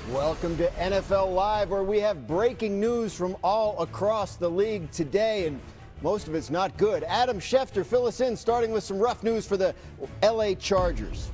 Welcome to NFL Live, where we have breaking news from all across the league today, and most of it's not good. Adam Schefter, fill us in, starting with some rough news for the LA Chargers.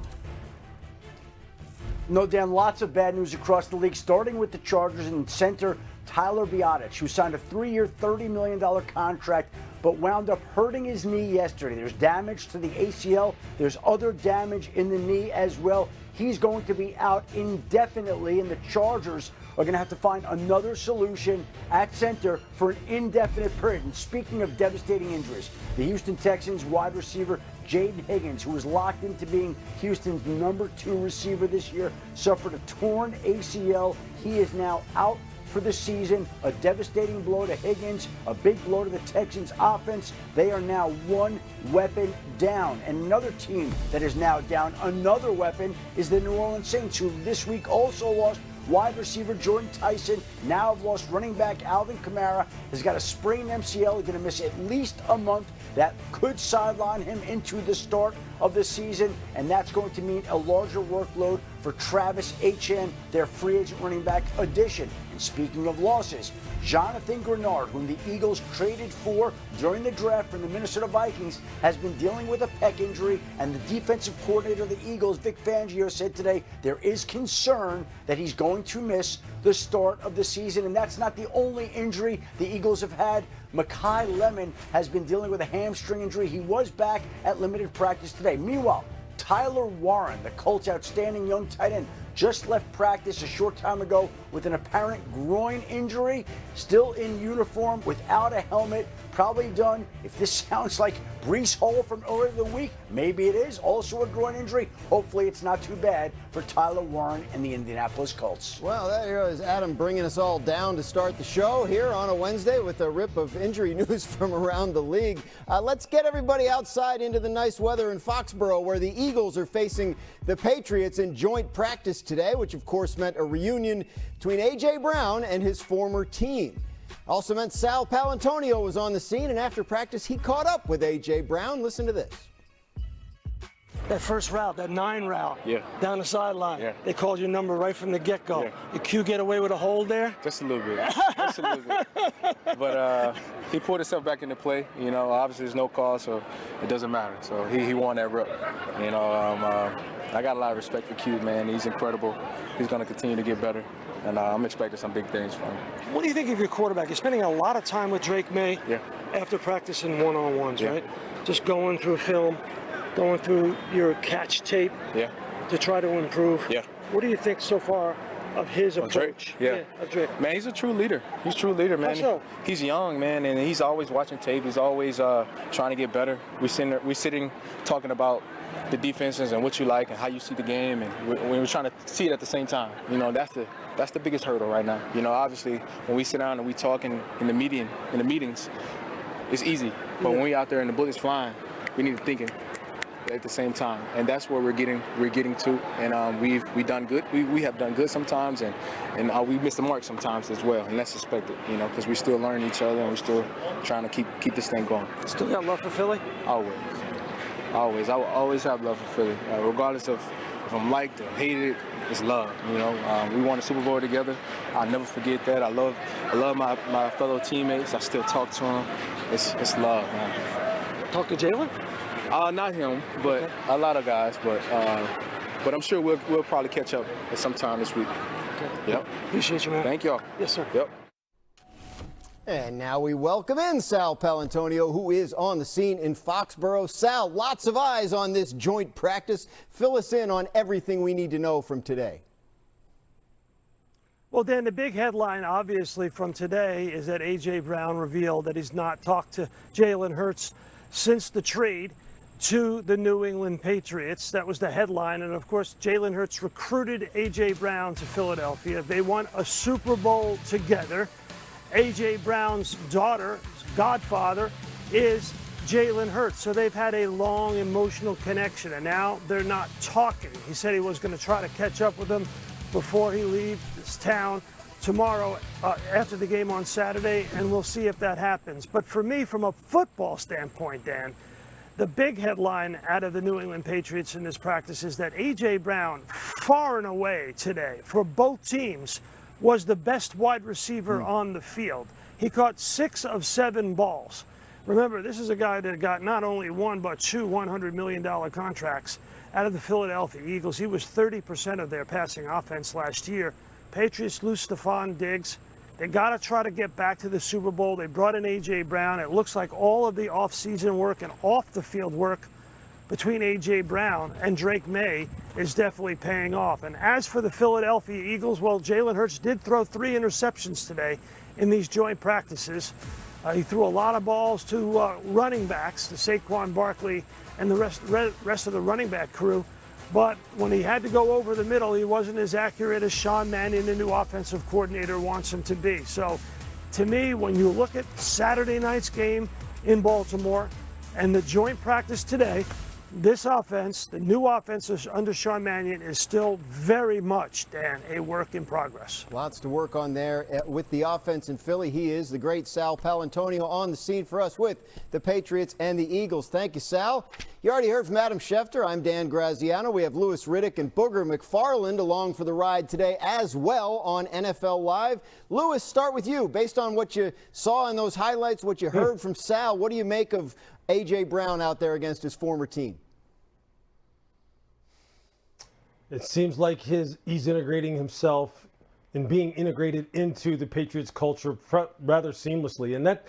No, Dan, lots of bad news across the league, starting with the Chargers and center Tyler Biadasz, who signed a 3-year, $30 million contract, but wound up hurting his knee yesterday. There's damage to the ACL. There's other damage in the knee as well. He's going to be out indefinitely, and the Chargers are going to have to find another solution at center for an indefinite period. And speaking of devastating injuries, the Houston Texans wide receiver Jayden Higgins, who was locked into being Houston's number 2 receiver this year, suffered a torn ACL. He is now out for the season. A devastating blow to Higgins, a big blow to the Texans offense. They are now one weapon down. And another team that is now down, another weapon, is the New Orleans Saints, who this week also lost wide receiver Jordan Tyson. Now have lost running back Alvin Kamara. Has got a sprained MCL. He's going to miss at least a month. That could sideline him into the start of the season, and that's going to mean a larger workload for Travis Etienne, their free agent running back addition. And speaking of losses, Jonathan Grenard, whom the Eagles traded for during the draft from the Minnesota Vikings, has been dealing with a pec injury, and the defensive coordinator of the Eagles, Vic Fangio, said today there is concern that he's going to miss the start of the season. And that's not the only injury the Eagles have had. Mekhi Lemon has been dealing with a hamstring injury. He was back at limited practice today. Meanwhile, Tyler Warren, the Colts' outstanding young tight end, just left practice a short time ago with an apparent groin injury, still in uniform without a helmet, probably done. If this sounds like Breece Hall from earlier in the week, maybe it is also a groin injury. Hopefully it's not too bad for Tyler Warren and the Indianapolis Colts. Well, there is Adam bringing us all down to start the show here on a Wednesday with a rip of injury news from around the league. Let's get everybody outside into the nice weather in Foxborough, where the Eagles are facing the Patriots in joint practice today, which of course meant a reunion between A.J. Brown and his former team. Also meant Sal Paolantonio was on the scene, and after practice he caught up with A.J. Brown. Listen to this. That first route, that 9 route, down the sideline, they called your number right from the get-go. Yeah. Did Q get away with a hold there? Just a little bit, just a little bit. But he pulled himself back into play. You know, obviously there's no call, so it doesn't matter. So he won that rep. You know, I got a lot of respect for Q, man. He's incredible. He's going to continue to get better, and I'm expecting some big things from him. What do you think of your quarterback? You're spending a lot of time with Drake May after practicing one-on-ones, right? Just going through film, going through your catch tape to try to improve. What do you think so far of his approach? Of Drake. Man, he's a true leader. He's a true leader, man. How so? He's young, man, and he's always watching tape. He's always trying to get better. We're sitting talking about the defenses and what you like and how you see the game, and we're trying to see it at the same time. You know, that's the biggest hurdle right now. You know, obviously when we sit down and we talk in the meetings, it's easy. But when we out there and the bullets flying, we need to think at the same time, and that's where we're getting to. And we've done good. We have done good sometimes, and we miss the mark sometimes as well, and that's expected. You know, because we still learn each other and we're still trying to keep this thing going. Still got love for Philly? Always. I will always have love for Philly, regardless of if I'm liked or hated. It's love, you know. We won a Super Bowl together. I'll never forget that. I love my fellow teammates. I still talk to them. It's love, man. Talk to Jaylen? Not him, but a lot of guys. But I'm sure we'll probably catch up at some time this week. Okay. Yep. Appreciate you, man. Thank y'all. Yes, sir. Yep. And now we welcome in Sal Paolantonio, who is on the scene in Foxborough. Sal, lots of eyes on this joint practice. Fill us in on everything we need to know from today. Well, Dan, the big headline, obviously, from today is that A.J. Brown revealed that he's not talked to Jalen Hurts since the trade to the New England Patriots. That was the headline. And, of course, Jalen Hurts recruited A.J. Brown to Philadelphia. They won a Super Bowl together. A.J. Brown's daughter, godfather, is Jalen Hurts. So they've had a long emotional connection, and now they're not talking. He said he was going to try to catch up with him before he leaves this town tomorrow after the game on Saturday, and we'll see if that happens. But for me, from a football standpoint, Dan, the big headline out of the New England Patriots in this practice is that A.J. Brown, far and away today, for both teams, was the best wide receiver on the field. He caught 6 of 7 balls. Remember, this is a guy that got not only one, but 2 $100 million contracts out of the Philadelphia Eagles. He was 30% of their passing offense last year. Patriots lose Trevon Diggs. They got to try to get back to the Super Bowl. They brought in A.J. Brown. It looks like all of the offseason work and off-the-field work between A.J. Brown and Drake May is definitely paying off. And as for the Philadelphia Eagles, well, Jalen Hurts did throw 3 interceptions today in these joint practices. He threw a lot of balls to running backs, to Saquon Barkley and the rest of the running back crew. But when he had to go over the middle, he wasn't as accurate as Sean Mannion, the new offensive coordinator, wants him to be. So, to me, when you look at Saturday night's game in Baltimore and the joint practice today, this offense, the new offense under Sean Mannion, is still very much, Dan, a work in progress. Lots to work on there with the offense in Philly. He is the great Sal Paolantonio on the scene for us with the Patriots and the Eagles. Thank you, Sal. You already heard from Adam Schefter. I'm Dan Graziano. We have Louis Riddick and Booger McFarland along for the ride today as well on NFL Live. Louis, start with you. Based on what you saw in those highlights, what you heard from Sal, what do you make of A.J. Brown out there against his former team? It seems like he's integrating himself and being integrated into the Patriots culture rather seamlessly. And that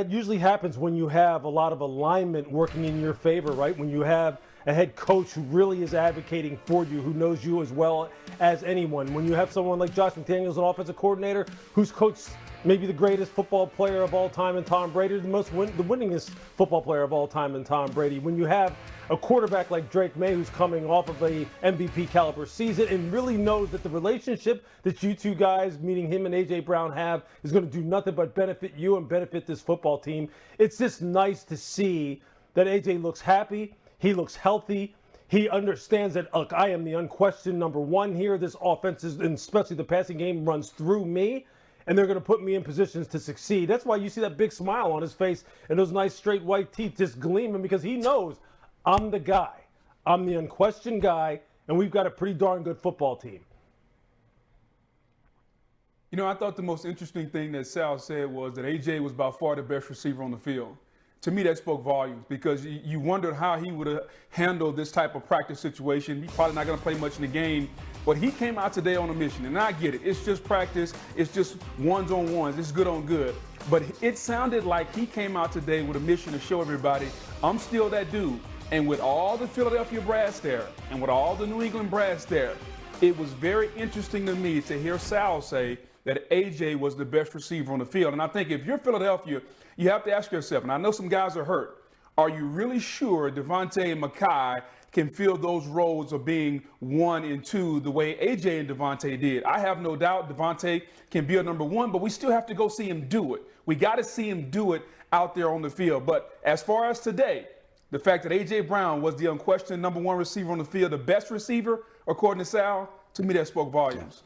usually happens when you have a lot of alignment working in your favor, right? When you have a head coach who really is advocating for you, who knows you as well as anyone. When you have someone like Josh McDaniels, an offensive coordinator, who's coached maybe the greatest football player of all time in Tom Brady, the winningest football player of all time in Tom Brady. When you have a quarterback like Drake May, who's coming off of a MVP caliber season and really knows that the relationship that you two guys, meaning him and A.J. Brown, have is going to do nothing but benefit you and benefit this football team. It's just nice to see that A.J. looks happy. He looks healthy. He understands that, look, I am the unquestioned number one here. This offense, and especially the passing game, runs through me, and they're going to put me in positions to succeed. That's why you see that big smile on his face and those nice straight white teeth just gleaming, because he knows I'm the guy. I'm the unquestioned guy, and we've got a pretty darn good football team. You know, I thought the most interesting thing that Sal said was that A.J. was by far the best receiver on the field. To me, that spoke volumes, because you wondered how he would have handled this type of practice situation. He's probably not going to play much in the game, but he came out today on a mission, and I get it. It's just practice. It's just ones-on-ones. It's good on good. But it sounded like he came out today with a mission to show everybody, I'm still that dude. And with all the Philadelphia brass there, and with all the New England brass there, it was very interesting to me to hear Sal say that A.J. was the best receiver on the field. And I think if you're Philadelphia, you have to ask yourself, and I know some guys are hurt, are you really sure Devontae and Mekhi can fill those roles of being 1 and 2 the way A.J. and Devontae did? I have no doubt Devontae can be a number 1, but we still have to go see him do it. We got to see him do it out there on the field. But as far as today, the fact that A.J. Brown was the unquestioned number 1 receiver on the field, the best receiver, according to Sal, to me that spoke volumes.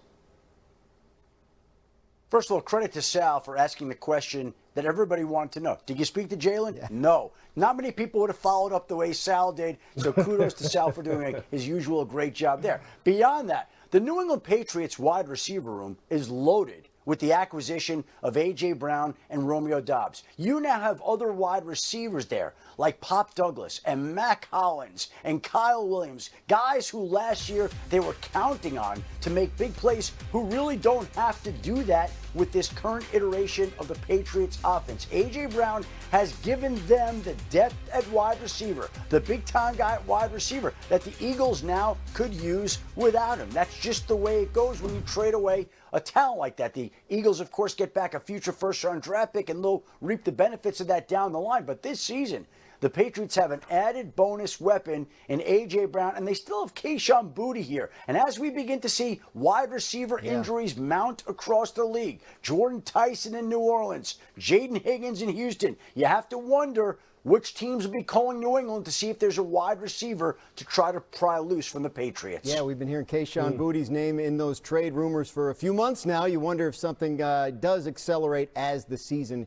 First of all, credit to Sal for asking the question that everybody wanted to know. Did you speak to Jalen? Yeah. No. Not many people would have followed up the way Sal did, so kudos to Sal for doing his usual great job there. Beyond that, the New England Patriots wide receiver room is loaded with the acquisition of A.J. Brown and Romeo Doubs. You now have other wide receivers there, like Pop Douglas and Mac Hollins and Kyle Williams, guys who last year they were counting on to make big plays, who really don't have to do that with this current iteration of the Patriots offense. A.J. Brown has given them the depth at wide receiver, the big-time guy at wide receiver that the Eagles now could use without him. That's just the way it goes when you trade away a talent like that. The Eagles, of course, get back a future first-round draft pick, and they'll reap the benefits of that down the line. But this season, the Patriots have an added bonus weapon in A.J. Brown, and they still have Kayshon Boutte here. And as we begin to see wide receiver injuries mount across the league, Jordan Tyson in New Orleans, Jayden Higgins in Houston, you have to wonder which teams will be calling New England to see if there's a wide receiver to try to pry loose from the Patriots. Yeah, we've been hearing Kayshon Boutte's name in those trade rumors for a few months now. You wonder if something does accelerate as the season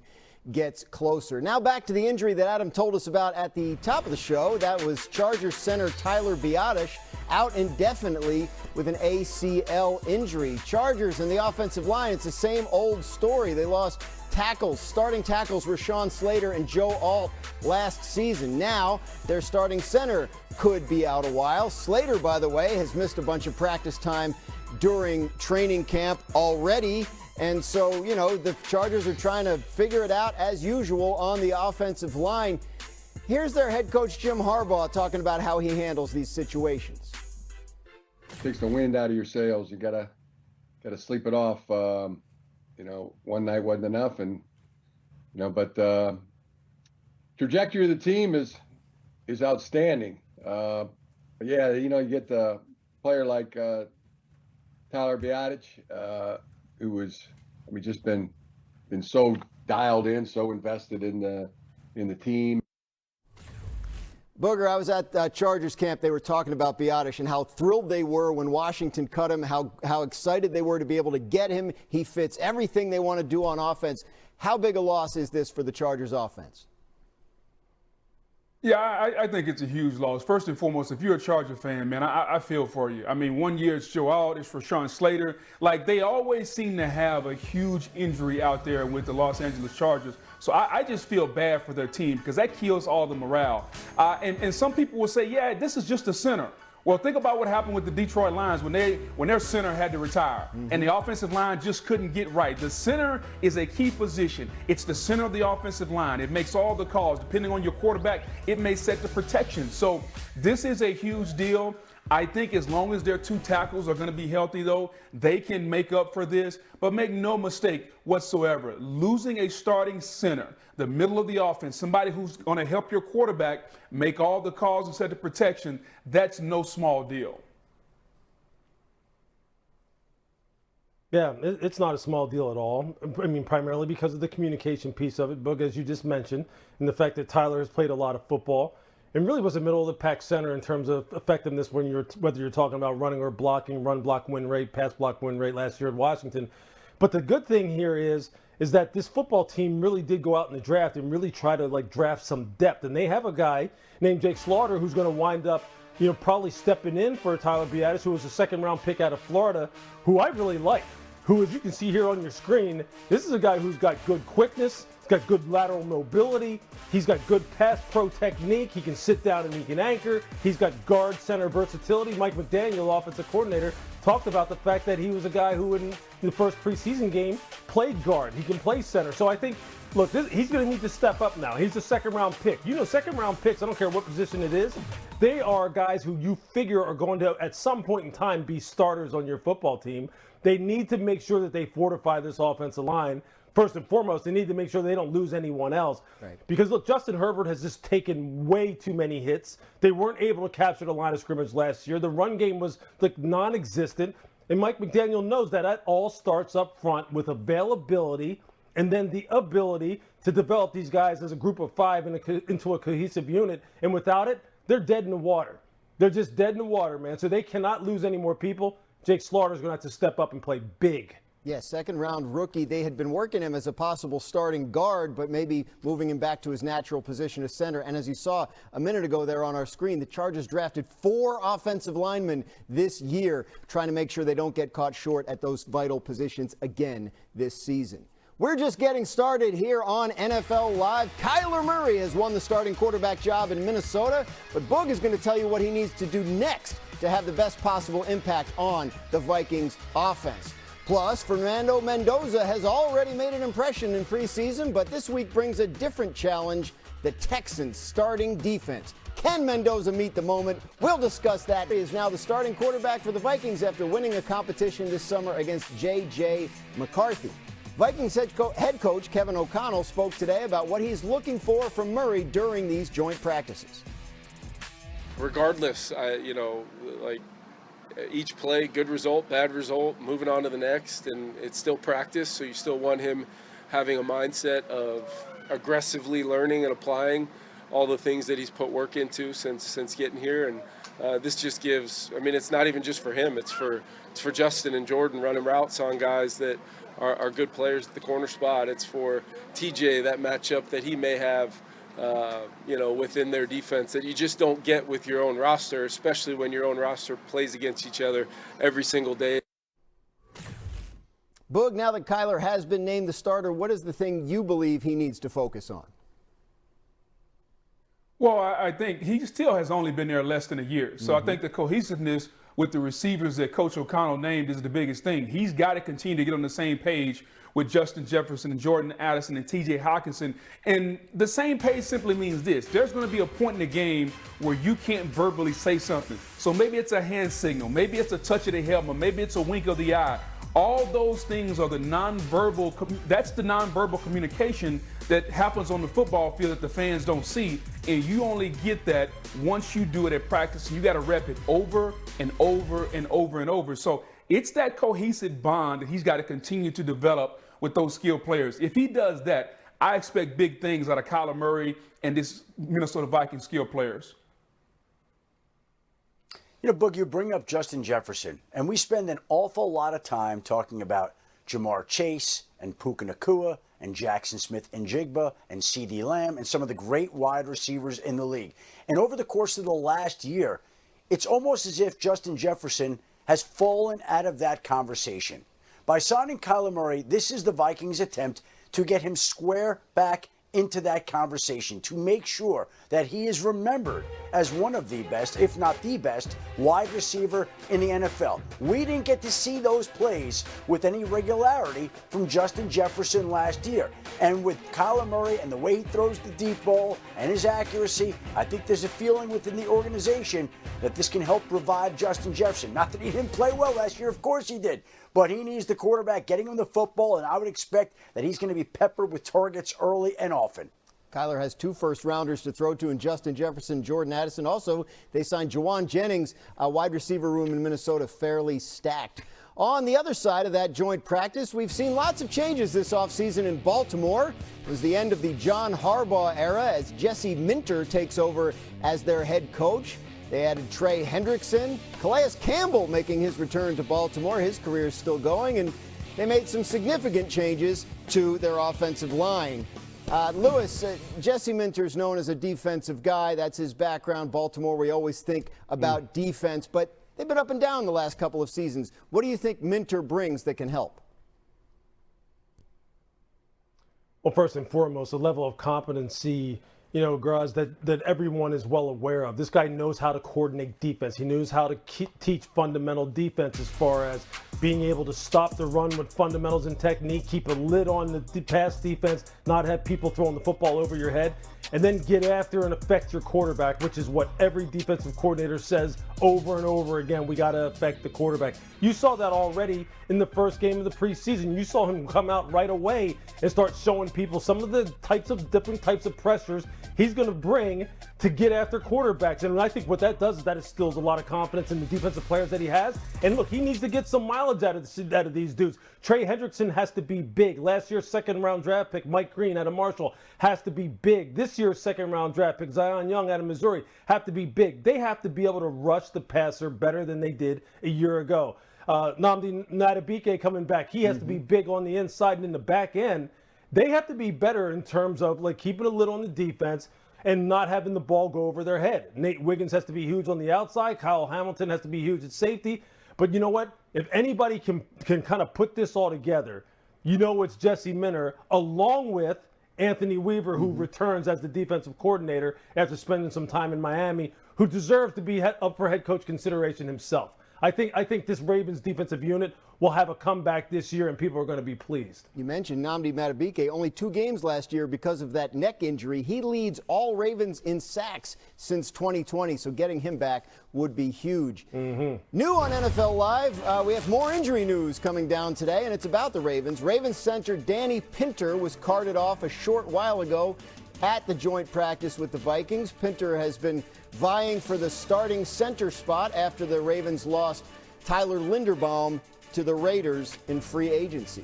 gets closer. Now back to the injury that Adam told us about at the top of the show. That was Chargers center Tyler Biadasz out indefinitely with an ACL injury. Chargers and the offensive line, it's the same old story. They lost tackles. Starting tackles were Sean Slater and Joe Alt last season. Now their starting center could be out a while. Slater, by the way, has missed a bunch of practice time during training camp already. And so, you know, the Chargers are trying to figure it out as usual on the offensive line. Here's their head coach, Jim Harbaugh, talking about how he handles these situations. Takes the wind out of your sails. You gotta sleep it off. You know, one night wasn't enough, and you know, but trajectory of the team is outstanding. But yeah, you know, you get the player like Tyler Biadasz, who was, I mean, just been so dialed in, so invested in the team. Booger, I was at Chargers camp. They were talking about Biadasz and how thrilled they were when Washington cut him, how excited they were to be able to get him. He fits everything they want to do on offense. How big a loss is this for the Chargers offense? Yeah, I think it's a huge loss. First and foremost, if you're a Charger fan, man, I feel for you. I mean, 1 year it's Joe Alt, it's Rashawn Slater. Like, they always seem to have a huge injury out there with the Los Angeles Chargers. So I just feel bad for their team because that kills all the morale. And some people will say, yeah, this is just a center. Well, think about what happened with the Detroit Lions when their center had to retire, and the offensive line just couldn't get right. The center is a key position. It's the center of the offensive line. It makes all the calls. Depending on your quarterback, it may set the protection. So this is a huge deal. I think as long as their two tackles are going to be healthy, though, they can make up for this. But make no mistake whatsoever, losing a starting center, the middle of the offense, somebody who's going to help your quarterback make all the calls and set the protection, that's no small deal. Yeah, it's not a small deal at all. I mean, primarily because of the communication piece of it, Boog, as you just mentioned, and the fact that Tyler has played a lot of football and really was a middle-of-the-pack center in terms of effectiveness whether you're talking about running or blocking, run block win rate, pass block win rate last year at Washington. But the good thing here is that this football team really did go out in the draft and really try to draft some depth. And they have a guy named Jake Slaughter who's going to wind up, probably stepping in for Tyler Biadasz, who was a second-round pick out of Florida, who I really like. Who, as you can see here on your screen, this is a guy who's got good quickness. He's got good lateral mobility. He's got good pass pro technique. He can sit down and he can anchor. He's got guard center versatility. Mike McDaniel, offensive coordinator, talked about the fact that he was a guy who in the first preseason game played guard. He can play center. So I think, look, he's going to need to step up now. He's a second-round pick. Second-round picks, I don't care what position it is, they are guys who you figure are going to, at some point in time, be starters on your football team. They need to make sure that they fortify this offensive line. First and foremost, they need to make sure they don't lose anyone else. Right. Because, look, Justin Herbert has just taken way too many hits. They weren't able to capture the line of scrimmage last year. The run game was, non-existent. And Mike McDaniel knows that all starts up front with availability and then the ability to develop these guys as a group of five into a cohesive unit. And without it, they're dead in the water. They're just dead in the water, man. So they cannot lose any more people. Jake Slaughter's going to have to step up and play big. Yeah, second-round rookie. They had been working him as a possible starting guard, but maybe moving him back to his natural position as center. And as you saw a minute ago there on our screen, the Chargers drafted 4 offensive linemen this year, trying to make sure they don't get caught short at those vital positions again this season. We're just getting started here on NFL Live. Kyler Murray has won the starting quarterback job in Minnesota, but Boog is going to tell you what he needs to do next to have the best possible impact on the Vikings offense. Plus, Fernando Mendoza has already made an impression in preseason, but this week brings a different challenge, the Texans' starting defense. Can Mendoza meet the moment? We'll discuss that. He is now the starting quarterback for the Vikings after winning a competition this summer against J.J. McCarthy. Vikings head coach Kevin O'Connell spoke today about what he's looking for from Murray during these joint practices. Regardless, each play, good result, bad result, moving on to the next, and it's still practice, so you still want him having a mindset of aggressively learning and applying all the things that he's put work into since getting here. And this just gives, I mean, it's not even just for him. It's for Justin and Jordan running routes on guys that are good players at the corner spot. It's for TJ, that matchup that he may have, within their defense that you just don't get with your own roster, especially when your own roster plays against each other every single day. Boog, now that Kyler has been named the starter, what is the thing you believe he needs to focus on? Well, I think he still has only been there less than a year. So I think the cohesiveness with the receivers that Coach O'Connell named is the biggest thing. He's got to continue to get on the same page with Justin Jefferson and Jordan Addison and TJ Hockenson. And the same page simply means this. There's going to be a point in the game where you can't verbally say something. So maybe it's a hand signal, maybe it's a touch of the helmet, maybe it's a wink of the eye. All those things are the nonverbal, that's the nonverbal communication that happens on the football field that the fans don't see. And you only get that once you do it at practice, and you got to rep it over and over and over and over. So it's that cohesive bond that he's got to continue to develop with those skilled players. If he does that, I expect big things out of Kyler Murray and this Minnesota Vikings skilled players. You know, Boog, you bring up Justin Jefferson, and we spend an awful lot of time talking about Jamar Chase and Puka Nacua and Jackson Smith-Njigba and CeeDee Lamb and some of the great wide receivers in the league. And over the course of the last year, it's almost as if Justin Jefferson has fallen out of that conversation. By signing Kyler Murray, this is the Vikings' attempt to get him square back into that conversation, to make sure that he is remembered as one of the best, if not the best, wide receiver in the NFL. We didn't get to see those plays with any regularity from Justin Jefferson last year. And with Kyler Murray and the way he throws the deep ball and his accuracy, I think there's a feeling within the organization that this can help revive Justin Jefferson. Not that he didn't play well last year, of course he did. But he needs the quarterback getting him the football, and I would expect that he's going to be peppered with targets early and often. Kyler has 2 first-rounders to throw to in Justin Jefferson, Jordan Addison. Also, they signed Jawan Jennings, a wide receiver room in Minnesota fairly stacked. On the other side of that joint practice, we've seen lots of changes this offseason in Baltimore. It was the end of the John Harbaugh era as Jesse Minter takes over as their head coach. They added Trey Hendrickson, Calais Campbell making his return to Baltimore. His career is still going, and they made some significant changes to their offensive line. Lewis, Jesse Minter's known as a defensive guy. That's his background. Baltimore, we always think about defense, but they've been up and down the last couple of seasons. What do you think Minter brings that can help? Well, first and foremost, the level of competency, Graz, that everyone is well aware of. This guy knows how to coordinate defense. He knows how to teach fundamental defense as far as being able to stop the run with fundamentals and technique, keep a lid on the pass defense, not have people throwing the football over your head, and then get after and affect your quarterback, which is what every defensive coordinator says over and over again. We got to affect the quarterback. You saw that already in the first game of the preseason. You saw him come out right away and start showing people some of the different types of pressures he's going to bring to get after quarterbacks. And I think what that does is that instills a lot of confidence in the defensive players that he has. And look, he needs to get some mileage out of these dudes. Trey Hendrickson has to be big. Last year's second-round draft pick, Mike Green out of Marshall, has to be big. This year's second-round draft pick, Zion Young out of Missouri, have to be big. They have to be able to rush the passer better than they did a year ago. Nnamdi Madubuike coming back, he has to be big on the inside and in the back end. They have to be better in terms of keeping a lid on the defense and not having the ball go over their head. Nate Wiggins has to be huge on the outside. Kyle Hamilton has to be huge at safety. But you know what? If anybody can kind of put this all together, it's Jesse Minter, along with Anthony Weaver, who returns as the defensive coordinator after spending some time in Miami, who deserves to be up for head coach consideration himself. I think this Ravens defensive unit will have a comeback this year, and people are going to be pleased. You mentioned Nnamdi Madubuike, only 2 games last year because of that neck injury. He leads all Ravens in sacks since 2020, so getting him back would be huge. New on NFL Live, we have more injury news coming down today, and it's about the Ravens. Ravens center Danny Pinter was carted off a short while ago at the joint practice with the Vikings. Pinter has been vying for the starting center spot after the Ravens lost Tyler Linderbaum to the Raiders in free agency.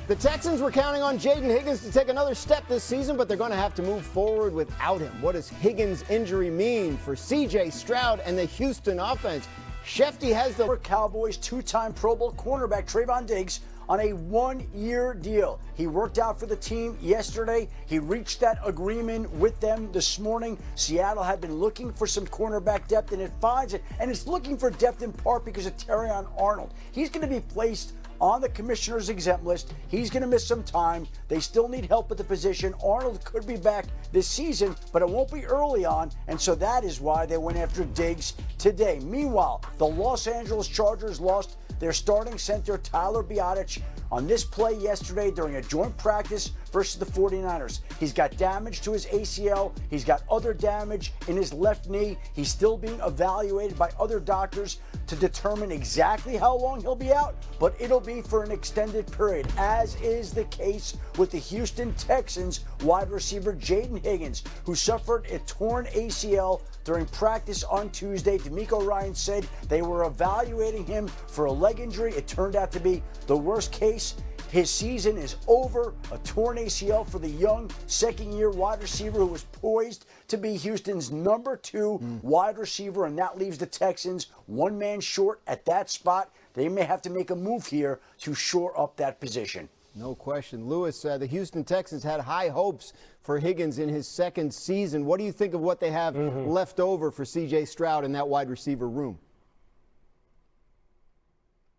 The Texans were counting on Jayden Higgins to take another step this season, but they're going to have to move forward without him. What does Higgins' injury mean for C.J. Stroud and the Houston offense? Shefty has the Cowboys two-time Pro Bowl cornerback Trevon Diggs on a one-year deal. He worked out for the team yesterday. He reached that agreement with them this morning. Seattle had been looking for some cornerback depth, and it finds it. And it's looking for depth in part because of Terrion Arnold. He's going to be placed on the commissioner's exempt list. He's going to miss some time. They still need help at the position. Arnold could be back this season, but it won't be early on, and so that is why they went after Diggs today. Meanwhile, the Los Angeles Chargers lost their starting center, Tyler Biadasz, on this play yesterday during a joint practice versus the 49ers. He's got damage to his ACL. He's got other damage in his left knee. He's still being evaluated by other doctors to determine exactly how long he'll be out, but it'll be for an extended period, as is the case with the Houston Texans wide receiver Jayden Higgins, who suffered a torn ACL during practice on Tuesday. DeMeco Ryans said they were evaluating him for a leg injury. It turned out to be the worst case. His season is over. A torn ACL for the young second-year wide receiver who was poised to be Houston's number 2 wide receiver, and that leaves the Texans one man short at that spot. They may have to make a move here to shore up that position. No question. Lewis, the Houston Texans had high hopes for Higgins in his second season. What do you think of what they have left over for C.J. Stroud in that wide receiver room?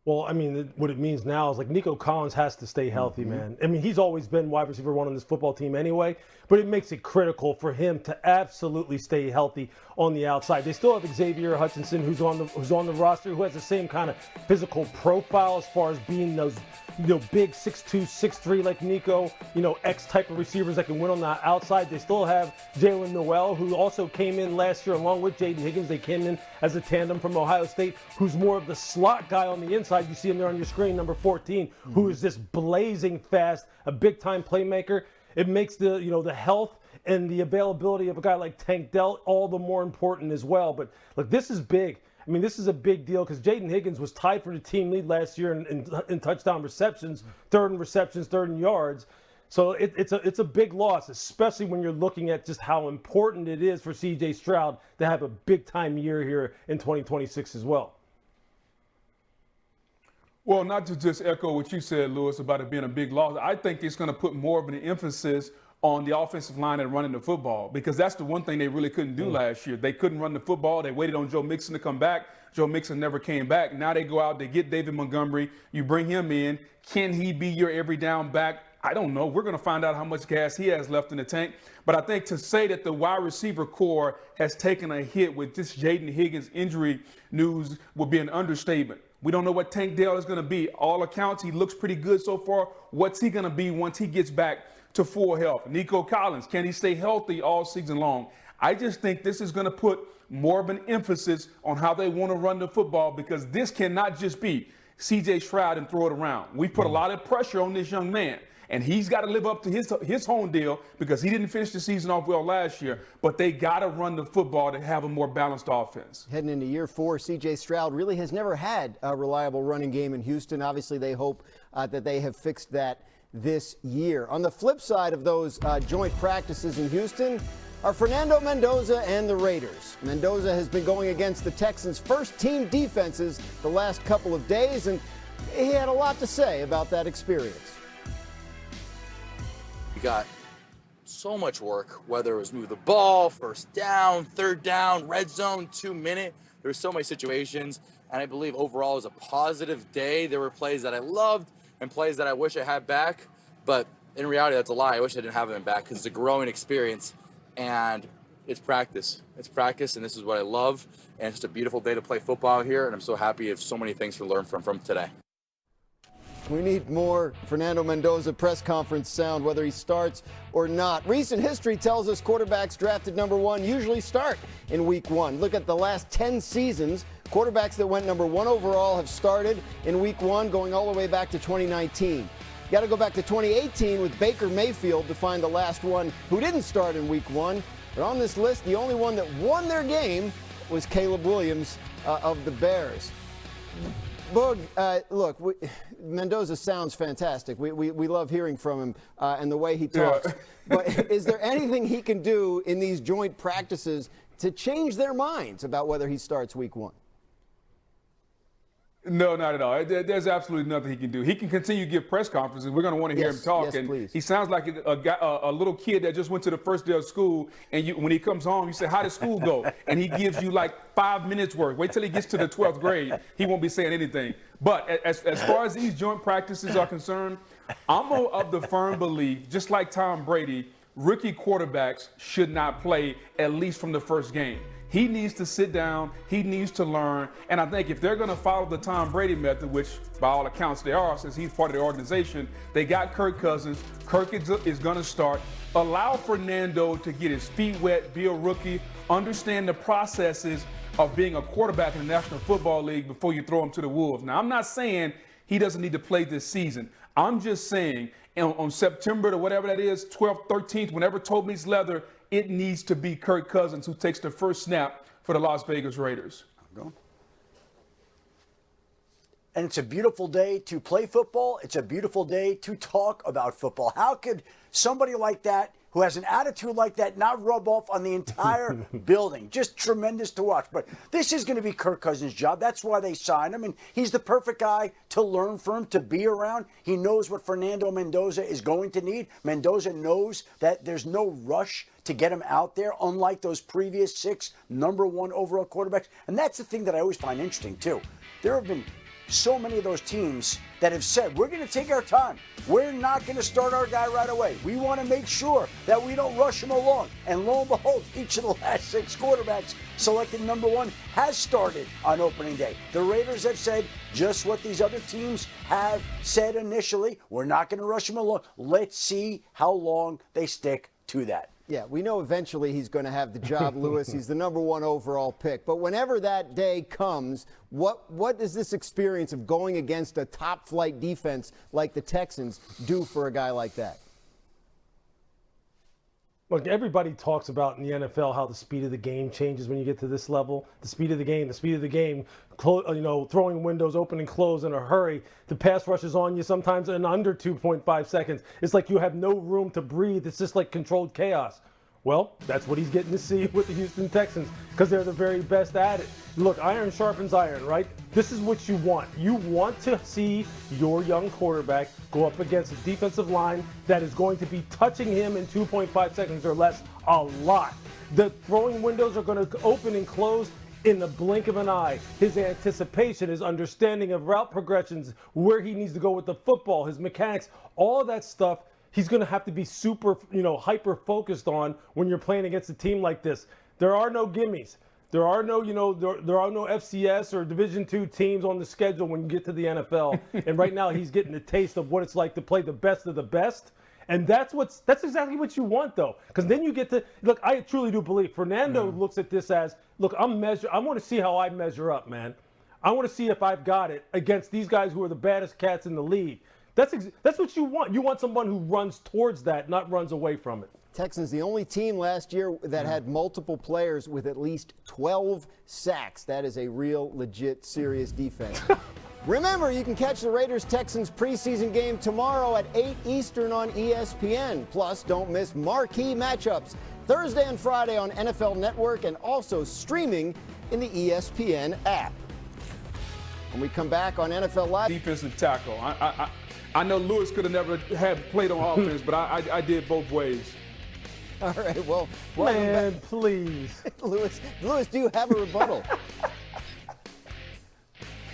Well, I mean, what it means now is like Nico Collins has to stay healthy, man. I mean, he's always been wide receiver 1 on this football team anyway, but it makes it critical for him to absolutely stay healthy on the outside. They still have Xavier Hutchinson, who's on the roster, who has the same kind of physical profile as far as being those, big 6'2", 6'3", like Nico, X type of receivers that can win on the outside. They still have Jalen Noel, who also came in last year along with Jayden Higgins. They came in as a tandem from Ohio State, who's more of the slot guy on the inside. You see him there on your screen, number 14, who is this blazing fast, a big-time playmaker. It makes the health and the availability of a guy like Tank Dell all the more important as well. But look, this is big. I mean, this is a big deal because Jayden Higgins was tied for the team lead last year in touchdown receptions, third in receptions, third in yards. So it's a big loss, especially when you're looking at just how important it is for C.J. Stroud to have a big-time year here in 2026 as well. Well, not to just echo what you said, Lewis, about it being a big loss. I think it's going to put more of an emphasis on the offensive line and running the football, because that's the one thing they really couldn't do last year. They couldn't run the football. They waited on Joe Mixon to come back. Joe Mixon never came back. Now they go out, they get David Montgomery. You bring him in. Can he be your every down back? I don't know. We're going to find out how much gas he has left in the tank. But I think to say that the wide receiver core has taken a hit with this Jayden Higgins injury news would be an understatement. We don't know what Tank Dell is going to be. All accounts, he looks pretty good so far. What's he going to be once he gets back to full health? Nico Collins, can he stay healthy all season long? I just think this is going to put more of an emphasis on how they want to run the football, because this cannot just be C.J. Stroud and throw it around. We put a lot of pressure on this young man, and he's got to live up to his home deal because he didn't finish the season off well last year. But they got to run the football to have a more balanced offense. Heading into year 4, C.J. Stroud really has never had a reliable running game in Houston. Obviously, they hope that they have fixed that this year. On the flip side of those joint practices in Houston are Fernando Mendoza and the Raiders. Mendoza has been going against the Texans' first-team defenses the last couple of days, and he had a lot to say about that experience. We got so much work, whether it was move the ball, first down, third down, red zone, 2-minute. There were so many situations, and I believe overall it was a positive day. There were plays that I loved and plays that I wish I had back, but in reality, that's a lie. I wish I didn't have them back because it's a growing experience, and it's practice. It's practice, and this is what I love, and it's just a beautiful day to play football here, and I'm so happy you have so many things to learn from today. We need more Fernando Mendoza press conference sound, whether he starts or not. Recent history tells us quarterbacks drafted number 1 usually start in week 1. Look at the last 10 seasons. Quarterbacks that went number 1 overall have started in week 1, going all the way back to 2019. You got to go back to 2018 with Baker Mayfield to find the last one who didn't start in week 1. But on this list, the only one that won their game was Caleb Williams of the Bears. Boog, look, Mendoza sounds fantastic. We love hearing from him and the way he talks. Yeah. But is there anything he can do in these joint practices to change their minds about whether he starts week 1? No, not at all. There's absolutely nothing he can do. He can continue to give press conferences. We're going to want to hear him talk. Yes, and please. he sounds like a little kid that just went to the first day of school. And when he comes home, you say, "How did school go?" And he gives you like 5 minutes worth. Wait till he gets to the 12th grade. He won't be saying anything. But as far as these joint practices are concerned, I'm of the firm belief, just like Tom Brady, rookie quarterbacks should not play at least from the first game. He needs to sit down. He needs to learn. And I think if they're going to follow the Tom Brady method, which by all accounts they are, since he's part of the organization, they got Kirk Cousins. Kirk is going to start. Allow Fernando to get his feet wet, be a rookie, understand the processes of being a quarterback in the National Football League before you throw him to the Wolves. Now, I'm not saying he doesn't need to play this season. I'm just saying on September to whatever that is, 12th, 13th, whenever toe meets leather, it needs to be Kirk Cousins who takes the first snap for the Las Vegas Raiders. And it's a beautiful day to play football. It's a beautiful day to talk about football. How could somebody like that, who has an attitude like that, not rub off on the entire building? Just tremendous to watch. But this is going to be Kirk Cousins' job. That's why they signed him. And he's the perfect guy to learn from, to be around. He knows what Fernando Mendoza is going to need. Mendoza knows that there's no rush to get him out there, unlike those previous 6 number 1 overall quarterbacks. And that's the thing that I always find interesting, too. There have been so many of those teams that have said, we're going to take our time. We're not going to start our guy right away. We want to make sure that we don't rush him along. And lo and behold, each of the last 6 quarterbacks selected number 1 has started on opening day. The Raiders have said just what these other teams have said initially. We're not going to rush him along. Let's see how long they stick to that. Yeah, we know eventually he's going to have the job, Lewis. He's the number 1 overall pick. But whenever that day comes, what does this experience of going against a top-flight defense like the Texans do for a guy like that? Look, everybody talks about in the NFL how the speed of the game changes when you get to this level. The speed of the game, throwing windows open and close in a hurry. The pass rush is on you sometimes in under 2.5 seconds. It's like you have no room to breathe. It's just like controlled chaos. Well, that's what he's getting to see with the Houston Texans because they're the very best at it. Look, iron sharpens iron, right? This is what you want. You want to see your young quarterback go up against a defensive line that is going to be touching him in 2.5 seconds or less a lot. The throwing windows are going to open and close in the blink of an eye. His anticipation, his understanding of route progressions, where he needs to go with the football, his mechanics, all of that stuff he's going to have to be super, hyper focused on when you're playing against a team like this. There are no gimmies. There are no, there are no FCS or Division II teams on the schedule when you get to the NFL. And right now he's getting a taste of what it's like to play the best of the best. And that's exactly what you want, though, because then you get to look. I truly do believe Fernando looks at this as, look, I want to see how I measure up, man. I want to see if I've got it against these guys who are the baddest cats in the league. That's what you want. You want someone who runs towards that, not runs away from it. Texans, the only team last year that had multiple players with at least 12 sacks. That is a real, legit, serious defense. Remember, you can catch the Raiders-Texans preseason game tomorrow at 8 Eastern on ESPN. Plus, don't miss marquee matchups Thursday and Friday on NFL Network and also streaming in the ESPN app. When we come back on NFL Live. Defensive tackle. I know Lewis could have never played on offense, but I did both ways. All right, well, man, please. Lewis, do you have a rebuttal?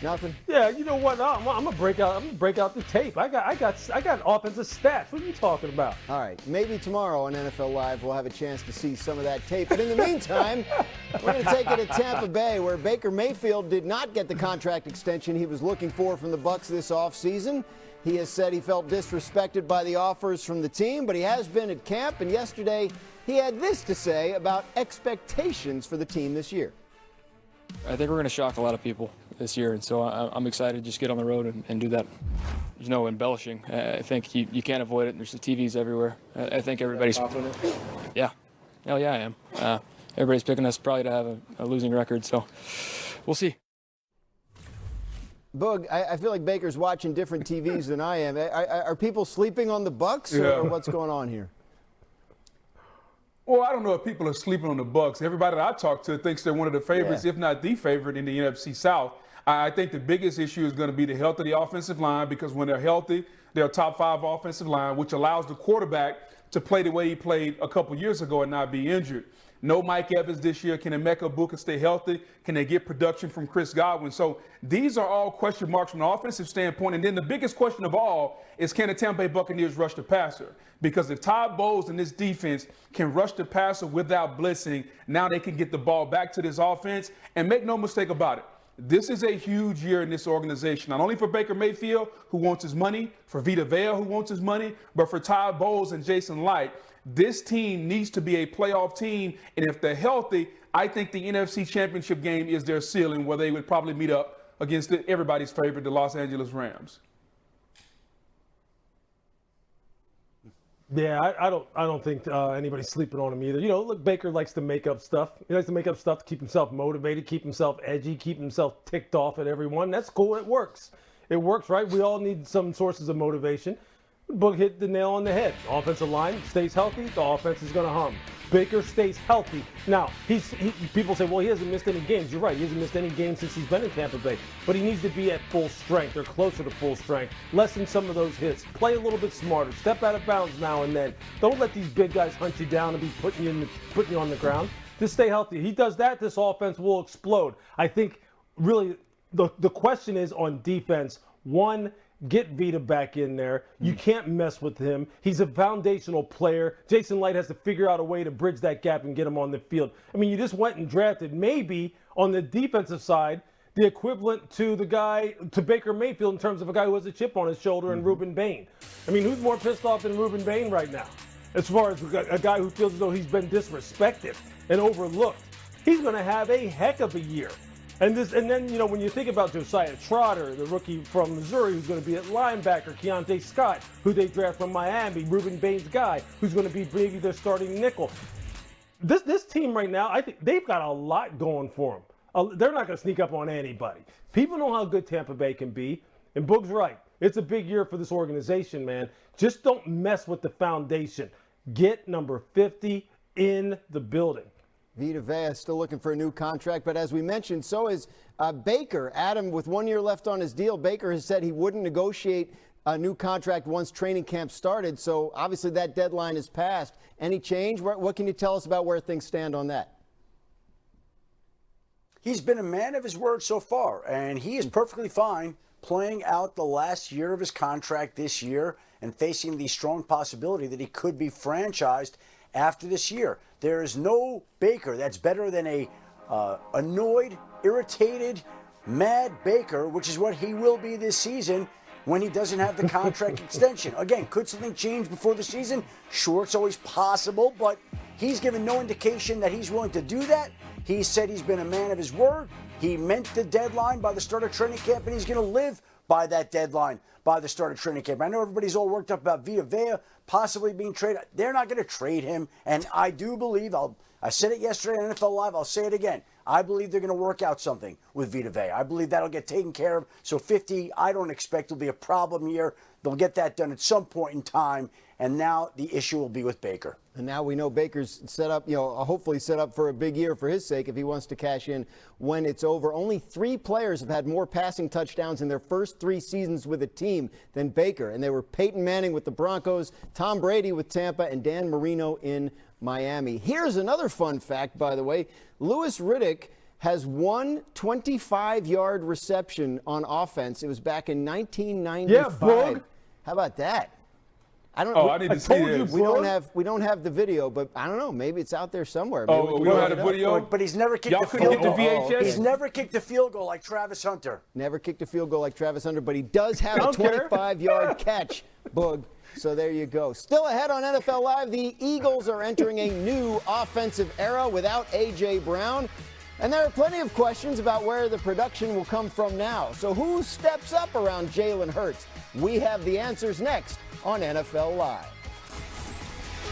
Nothing? Yeah, you know what? I'm gonna break out the tape. I got offensive stats. What are you talking about? All right, maybe tomorrow on NFL Live we'll have a chance to see some of that tape. But in the meantime, we're going to take it to Tampa Bay, where Baker Mayfield did not get the contract extension he was looking for from the Bucs this offseason. He has said he felt disrespected by the offers from the team, but he has been at camp, and yesterday he had this to say about expectations for the team this year. I think we're going to shock a lot of people this year, and so I'm excited to just get on the road and do that. There's no embellishing. I think you can't avoid it. There's the TVs everywhere. I think everybody's confident. Yeah. Hell yeah, I am. Everybody's picking us probably to have a losing record, so we'll see. Boog, I feel like Baker's watching different TVs than I am. Are people sleeping on the Bucks, or what's going on here? Well, I don't know if people are sleeping on the Bucks. Everybody that I talk to thinks they're one of the favorites, if not the favorite in the NFC South. I think the biggest issue is going to be the health of the offensive line, because when they're healthy, they're a top 5 offensive line, which allows the quarterback to play the way he played a couple years ago and not be injured. No Mike Evans this year. Can Emeka Egbuka stay healthy? Can they get production from Chris Godwin? So these are all question marks from an offensive standpoint. And then the biggest question of all is, can the Tampa Bay Buccaneers rush the passer? Because if Todd Bowles and this defense can rush the passer without blitzing, now they can get the ball back to this offense. And make no mistake about it, this is a huge year in this organization, not only for Baker Mayfield, who wants his money, for Vita Vea, who wants his money, but for Todd Bowles and Jason Light. This team needs to be a playoff team, and if they're healthy, I think the NFC Championship game is their ceiling, where they would probably meet up against everybody's favorite, the Los Angeles Rams. Yeah, I don't think anybody's sleeping on him either. You know, look, Baker likes to make up stuff. He likes to make up stuff to keep himself motivated, keep himself edgy, keep himself ticked off at everyone. That's cool. It works. It works, right? We all need some sources of motivation. Boog hit the nail on the head. Offensive line stays healthy, the offense is going to hum. Baker stays healthy. Now, people say, well, he hasn't missed any games. You're right. He hasn't missed any games since he's been in Tampa Bay. But he needs to be at full strength or closer to full strength. Lessen some of those hits. Play a little bit smarter. Step out of bounds now and then. Don't let these big guys hunt you down and be putting you on the ground. Just stay healthy. He does that, this offense will explode. I think really the question is on defense. One, get Vita back in there. You can't mess with him. He's a foundational player. Jason Light has to figure out a way to bridge that gap and get him on the field. I mean, you just went and drafted maybe on the defensive side the equivalent to Baker Mayfield in terms of a guy who has a chip on his shoulder and Ruben Bain. I mean, who's more pissed off than Ruben Bain right now? As far as a guy who feels as though he's been disrespected and overlooked. He's going to have a heck of a year. And then, you know, when you think about Josiah Trotter, the rookie from Missouri, who's going to be at linebacker, Keontae Scott, who they draft from Miami, Ruben Bain's guy, who's going to be maybe their starting nickel. This team right now, I think they've got a lot going for them. They're not going to sneak up on anybody. People know how good Tampa Bay can be, and Boog's right. It's a big year for this organization, man. Just don't mess with the foundation. Get number 50 in the building. Vita Vea still looking for a new contract, but as we mentioned, so is Baker. Adam, with 1 year left on his deal, Baker has said he wouldn't negotiate a new contract once training camp started, so obviously that deadline is passed. Any change? What can you tell us about where things stand on that? He's been a man of his word so far, and he is perfectly fine playing out the last year of his contract this year and facing the strong possibility that he could be franchised after this year. There is no Baker that's better than a annoyed, irritated, mad Baker, which is what he will be this season when he doesn't have the contract extension. Again, could something change before the season? Sure, it's always possible, but he's given no indication that he's willing to do that. He said he's been a man of his word. He meant the deadline by the start of training camp, and he's going to live by that deadline by the start of training camp. I know everybody's all worked up about Vita Vea possibly being traded. They're not going to trade him, and I do believe, I said it yesterday on NFL Live, I'll say it again. I believe they're going to work out something with Vita Vea. I believe that'll get taken care of. So 50, I don't expect will be a problem here. They'll get that done at some point in time, and now the issue will be with Baker. And now we know Baker's set up, hopefully set up for a big year for his sake if he wants to cash in when it's over. Only 3 players have had more passing touchdowns in their first 3 seasons with a team than Baker, and they were Peyton Manning with the Broncos, Tom Brady with Tampa, and Dan Marino in Miami. Here's another fun fact, by the way. Louis Riddick has one 25-yard reception on offense. It was back in 1995. Yeah, Boog. How about that? I don't. I didn't see this. We don't have the video, but I don't know. Maybe it's out there somewhere. Maybe we don't have the video. But he's never kicked a field goal. He's never kicked a field goal like Travis Hunter. Never kicked a field goal like Travis Hunter, but he does have a 25-yard catch, Boog. So there you go. Still ahead on NFL Live, the Eagles are entering a new offensive era without A.J. Brown. And there are plenty of questions about where the production will come from now. So who steps up around Jalen Hurts? We have the answers next on NFL Live.